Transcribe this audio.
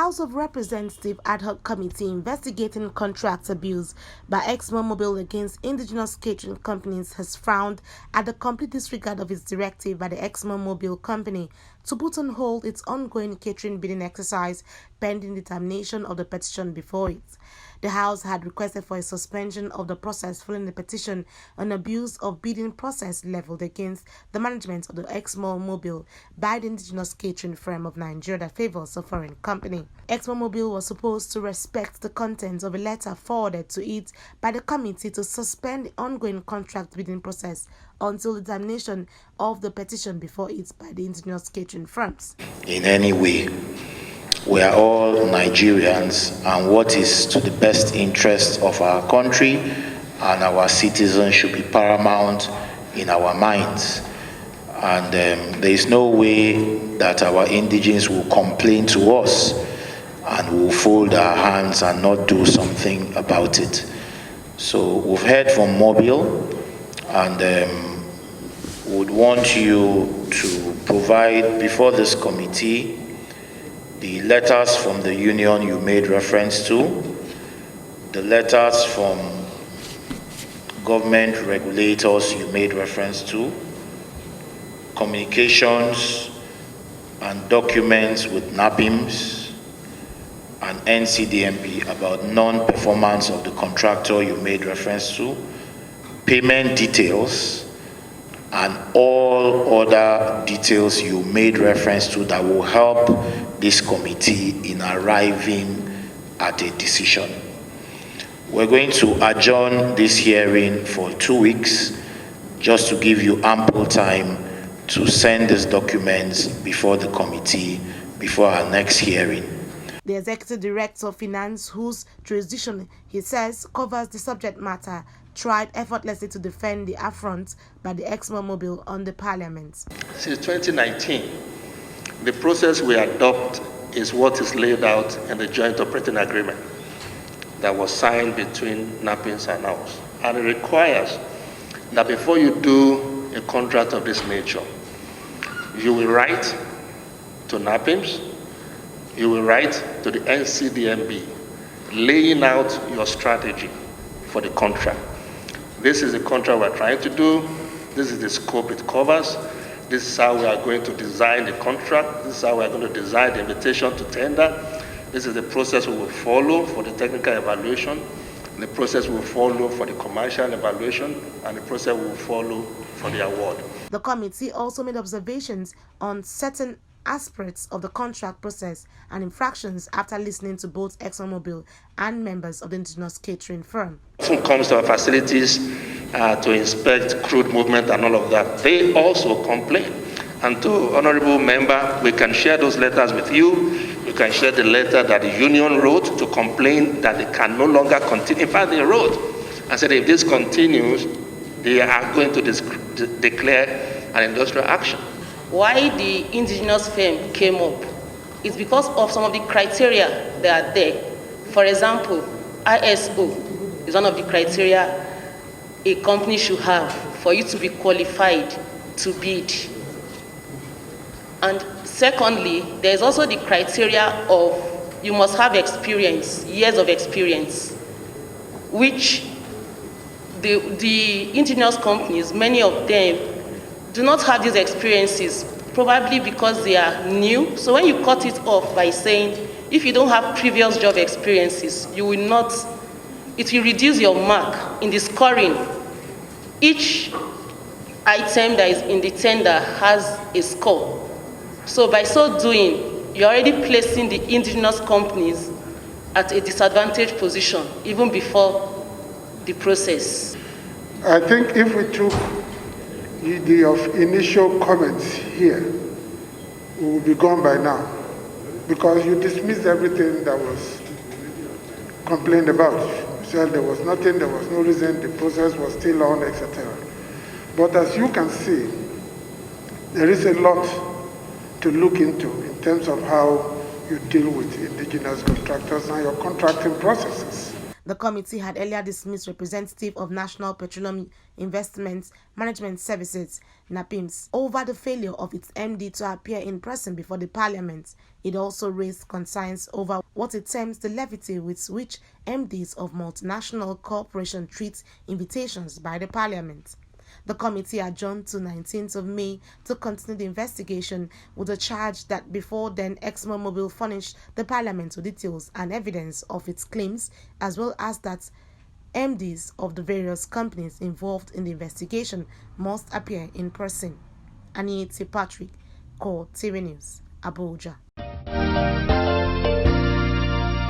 House of Representatives ad hoc committee investigating contract abuse by Exxonmobil against indigenous catering companies has frowned at the complete disregard of its directive by the Exxonmobil company to put on hold its ongoing catering bidding exercise pending determination of the petition before it. The House had requested for a suspension of the process following the petition on abuse of bidding process leveled against the management of the Exxonmobil by the indigenous catering firm of Nigeria that favors a foreign company. Exxonmobil was supposed to respect the contents of a letter forwarded to it by the committee to suspend the ongoing contract bidding process until the determination of the petition before it by the indigenous catering firms. In any way, we are all Nigerians, and what is to the best interest of our country and our citizens should be paramount in our minds. And there is no way that our indigenes will complain to us and will fold our hands and not do something about it. So we've heard from Mobile, and would want you to provide before this committee the letters from the union you made reference to, the letters from government regulators you made reference to, communications and documents with NAPIMS and NCDMB about non-performance of the contractor you made reference to, payment details, and all other details you made reference to that will help this committee in arriving at a decision. We're going to adjourn this hearing for 2 weeks just to give you ample time to send these documents before the committee before our next hearing. The Executive Director of Finance, whose jurisdiction, he says, covers the subject matter, tried effortlessly to defend the affront by the Exxonmobil on the Parliament. Since 2019, the process we adopt is what is laid out in the joint operating agreement that was signed between NAPIMS and us. And it requires that before you do a contract of this nature, you will write to NAPIMS, you will write to the NCDMB, laying out your strategy for the contract. This is the contract we're trying to do. This is the scope it covers. This is how we are going to design the contract. This is how we are going to design the invitation to tender. This is the process we will follow for the technical evaluation, the process we will follow for the commercial evaluation, and the process we will follow for the award. The committee also made observations on certain aspects of the contract process and infractions after listening to both Exxonmobil and members of the indigenous catering firm. When it comes to our facilities to inspect crude movement and all of that, they also complain. And to honorable member, we can share those letters with you. You can share the letter that the union wrote to complain that they can no longer continue. In fact, they wrote and said if this continues, they are going to declare an industrial action. Why the indigenous firm came up is because of some of the criteria that are there. For example, ISO is one of the criteria a company should have for you to be qualified to bid. And secondly, there's also the criteria of you must have experience, years of experience, which the indigenous companies, many of them, do not have these experiences, probably because they are new. So when you cut it off by saying, if you don't have previous job experiences, you will not, it will reduce your mark in the scoring. Each item that is in the tender has a score. So by so doing, you're already placing the indigenous companies at a disadvantaged position, even before the process. I think if we took the initial comments here, we will be gone by now, because you dismissed everything that was complained about. You said there was nothing, there was no reason, the process was still on, etc. But as you can see, there is a lot to look into in terms of how you deal with indigenous contractors and your contracting processes. The committee had earlier dismissed representative of National Petroleum Investment Management Services, NAPIMS, over the failure of its MD to appear in person before the parliament. It also raised concerns over what it terms the levity with which MDs of multinational corporations treat invitations by the parliament. The committee adjourned to 19th of May to continue the investigation with the charge that before then Exxonmobil furnished the parliament with details and evidence of its claims, as well as that MDs of the various companies involved in the investigation must appear in person. Annie Patrick, Catering News, Abuja.